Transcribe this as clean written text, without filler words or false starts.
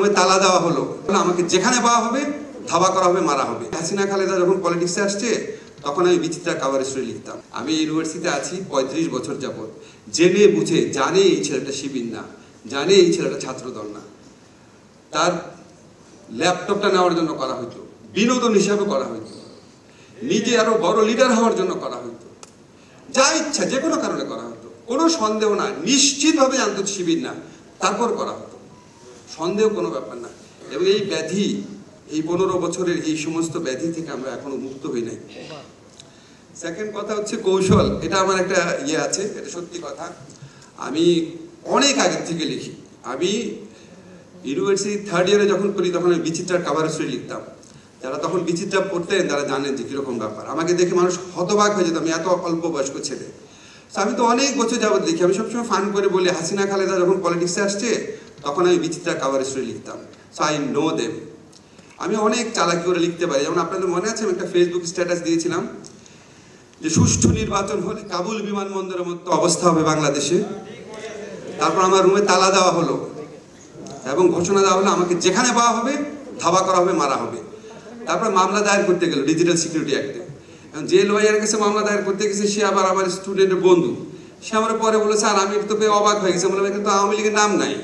রুমে তালা দেওয়া হলো, আমাকে যেখানে পাওয়া হবে ধাবা করা হবে, মারা হবে। হাসিনা খালেদা যখন পলিটিক্সে আসছে তখন আমি বিচিত্রা কাভার স্টোরি লিখতাম। আমি ইউনিভার্সিটিতে আছি ৩৫ বছর যাবৎ, জেনে বুঝে জানে এই ছেলেটা শিবির না, জানে এই ছেলেটা ছাত্রদল না, তার ল্যাপটপটা নেওয়ার জন্য করা হইতো, বিনোদন হিসাবে করা হইতো, নিজে আরো বড় লিডার হওয়ার জন্য করা হইতো, যা ইচ্ছা যে কোনো কারণে করা হতো, কোনো সন্দেহ না, নিশ্চিতভাবে জানতো শিবির না, তারপর করা হতো, সন্দেহ কোনো ব্যাপার না। এবং এই ব্যাধি, এই 15 বছরের এই সমস্ত ব্যাধি থেকে আমরা এখনো মুক্ত হই নাই। সেকেন্ড কথা হচ্ছে কৌশল, এটা আমার একটা ইয়ে আছে, এটা সত্যি কথা। আমি অনেক আগের থেকে লিখি। আমি ইউনিভার্সিটি 3rd ইয়ারে যখন পড়ি তখন আমি বিচিত্রার কাভার স্টোরি লিখতাম। যারা তখন বিচিত্রা পড়তেন তারা জানেন যে কিরকম ব্যাপার। আমাকে দেখে মানুষ হতবাক হয়ে যেত, আমি এত অল্প বয়স্ক ছেলে। আমি তো অনেক বছর যাবত লিখি। আমি সবসময় ফান করে বলি, হাসিনা খালেদা যখন পলিটিক্সে আসছে তখন আমি বিচিত্রার কাভার স্টোরি লিখতাম। So I know them. আমি অনেক চালাকি করে লিখতে পারি। যেমন আপনাদের মনে আছে আমি একটা ফেসবুক স্ট্যাটাস দিয়েছিলাম যে সুষ্ঠু নির্বাচন হলে কাবুল বিমানবন্দরের মতো অবস্থা হবে বাংলাদেশে। তারপর আমার রুমে তালা দেওয়া হলো এবং ঘোষণা দেওয়া হলো আমাকে যেখানে পাওয়া হবে ধাবা করা হবে, মারা হবে। তারপর মামলা দায়ের করতে গেল ডিজিটাল সিকিউরিটি অ্যাক্টে। যে লয়ারের কাছে মামলা দায়ের করতে গেছে সে আমার স্টুডেন্টের বন্ধু। সে আমার পরে বলেছে, আর আমি তো পেয়ে অবাক হয়ে গেছে, বললাম এখানে তো আওয়ামী লীগের নাম নাই।